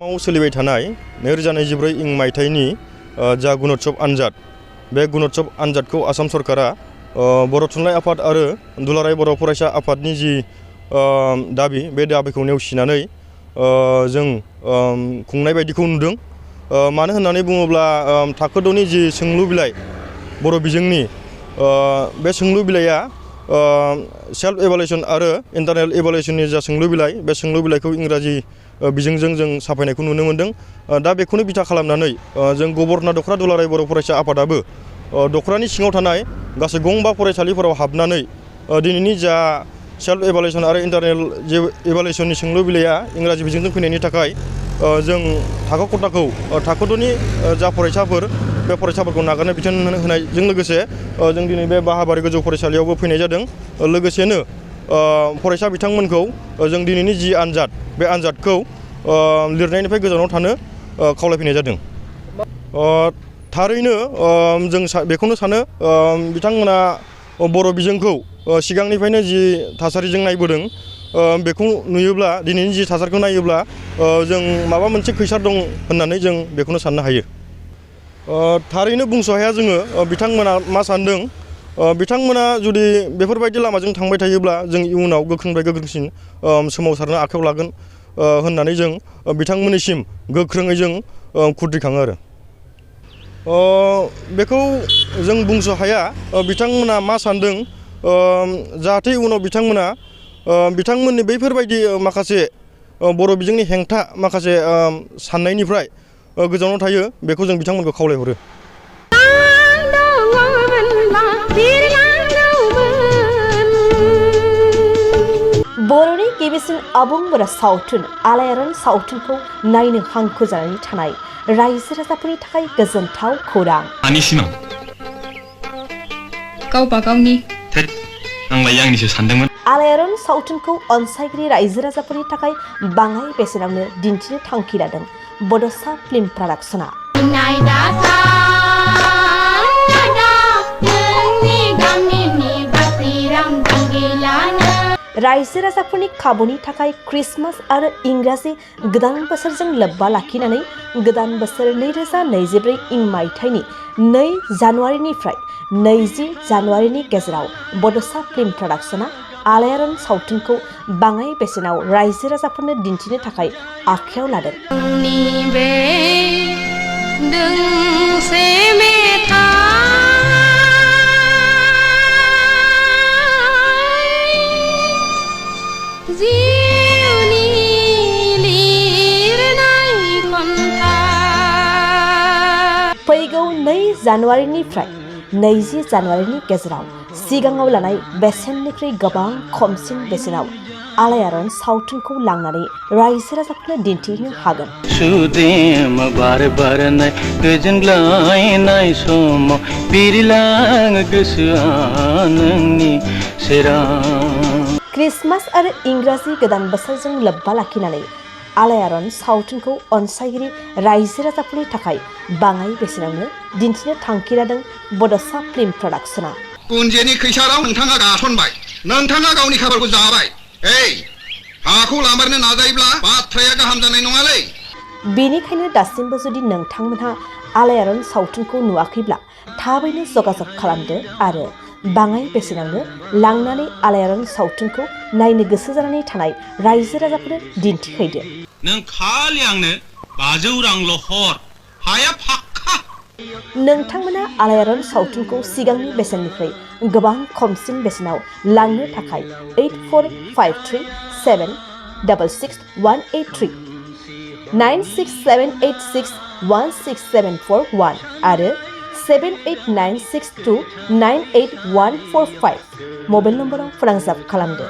सोलिबाय थानाय 2024 इं मायथाइनि जा गुणोत्सव आनजाद बे गुणोत्सव आनजादखौ आसाम सरकारा बर' थुनलाइ आफाद आरो दुलाराय बर' फरायसा आफादनि जि दाबि बे दाबिखौ नेवसिनानै जों खुंनाय बायदिखौ नुदों। मानो होननानै बुङोब्ला थाखो 6नि जि सोंलु बिलाइ बर' बिजोंनि बे सोंलु बिलाइया सेल्फ इभालुएसन आरो इन्टारनेल इभालुएसननि जा सोंलु बिलाइ बे सोंलु बिलाइखौ इंराजि बिजोंजों जों साफायनायखौ नुनो मोन्दों। दा बेखौनो बिथा खालामनानै जों गभर्नर दख'र दुलाराय बर' फरायसा आफादाबो दख'रानि सिङाव थानाय गासै गंबा फरायसालिफोराव हाबनानै दिनैनि जा सेल्फ इभालुएसन आरो इन्टारनेल इभालुएसननि सोंलु बिलाइया इंराजि बिजोंजों फैनायनि थाखाय जों थाखो खथाखौ थाखो 6नि जा फरायसाफोर बे फरायसाफोरखौ नागारनो बिथोन होनायजों लोगोसे जों दिनै बे बाहाबारि गोजौ फरायसालियावबो फैनाय जादों। लोगोसेनो फरायसा बिथांमोनखौ जों दिनैनि जि आनजाद बे आनजादखौ लिरनायनिफ्राय गोजानाव थानो खावलायफैनाय जादों। थारैनो जों बेखौनो सानो बिथांमोना बर' बिजोंखौ सिगांनिफ्रायनो जि थासारिजों नायबोदों बेखौ नुयोब्ला दिनैनि जि थासारिखौ नायोब्ला जों माबा मोनसे खैसार दं होननानै जों बेखौनो साननो हायो। थारैनो बुंस' हाया जोङो बिथांमोना मा सानदों। बिथांमोना जुदि बेफोरबायदि लामाजों थांबाय थायोब्ला जों इयुनाव गोख्रोंनिफ्राय गोख्रोंसिन सोमावसारनो आखायाव लागोन होननानै जों बिथांमोननिसिम गोख्रोङै जों खुद्रिखाङो आरो बेखौ जों बुंस' हाया बिथांमोना मा सानदों। जाहाथे उनाव बिथांमोननि बैफोरबायदि माखासे बर' बिजोंनि हेंथा माखासे साननायनिफ्राय गोजानाव थायो बेखौ जों बिथांमोनखौ खावलायहरो। बर'नि गिबिसिन आबुं बर' सावथुन आलायारन सावथुनखौ नायनो हांखुर जानानै थानाय रायजो राजाफोरनि थाखाय गोजोनथाव खौरां। गावबा गावनि आंलाय आंनिसो सानदोंमोन। आलायारन सावथुनखौ अनसायगिरि रायजो राजाफोरनि थाखाय बाङाय बेसेनावनो दिन्थिनो थांखि लादों बड'सा फिल्म प्रडाक्शना। रायजो राजाफोरनि खाबुनि थाखाय क्रिसमास आरो इंराजि गोदान बोसोरजों लोब्बा लाखिनानै गोदान बोसोर 2024 इं मायथाइनि 2 जानुवारिनिफ्राय 20 जानुवारिनि गेजेराव बड'सा फिल्म प्रडाक्शना आलायारन सावथुनखौ बाङाय बेसेनाव रायजो राजाफोरनो दिन्थिनो थाखाय आखायाव लादों। फैगौ 2 जानुवारिनिफ्राय 20 जानुवारिनि गेजेराव सिगाङाव लानाय बेसेननिख्रुइ गोबां खमसिन बेसेनाव आलायारन सावथुनखौ लांनानै रायजो राजाफोरनो दिन्थिनो हागोन। सुदेम बार बारनाय गोजोनग्लायनाय समाव बिरलाङो गोसोआ नोंनि सेराव। क्रिसमास आरो इंराजि गोदान बोसोरजों लोब्बा लाखिनानै आलायारन सावथुनखौ अनसायगिरि रायजो राजाफोरनि थाखाय बाङाय बेसेनावनो दिन्थिनो थांखि लादों बड'सा फिल्म प्रडाक्शना। कुन्जेनि खैसाराव नोंथाङा गासनबाय, नोंथाङा गावनि खाफालखौ जाबाय। हाखौ लामारनो नाजायोब्ला बाथ्राया गाहाम जानाय नङालै। बेनिखायनो दासिमबो जुदि नोंथांमोनहा आलायारन सावथुनखौ नुवाखैब्ला थाबैनो जगाजग खालामदो आरो बाङाय बेसेनावनो लांनानै आलायारन सावथुनखौ नायनो गोसो जानानै थानाय रायजो राजाफोरनो दिन्थिहैदो। नों खालि आंनो 500 रांल' हर, हाया फाक्का। नोंथांमोना आलायारन सावथुनखौ सिगांनि बेसेननिफ्राय गोबां खमसिन बेसेनाव लांनो थाखाय 8453766183 9678616741 आरो 7896298145 मबाइल नम्बराव फोनांजाब खालामदो।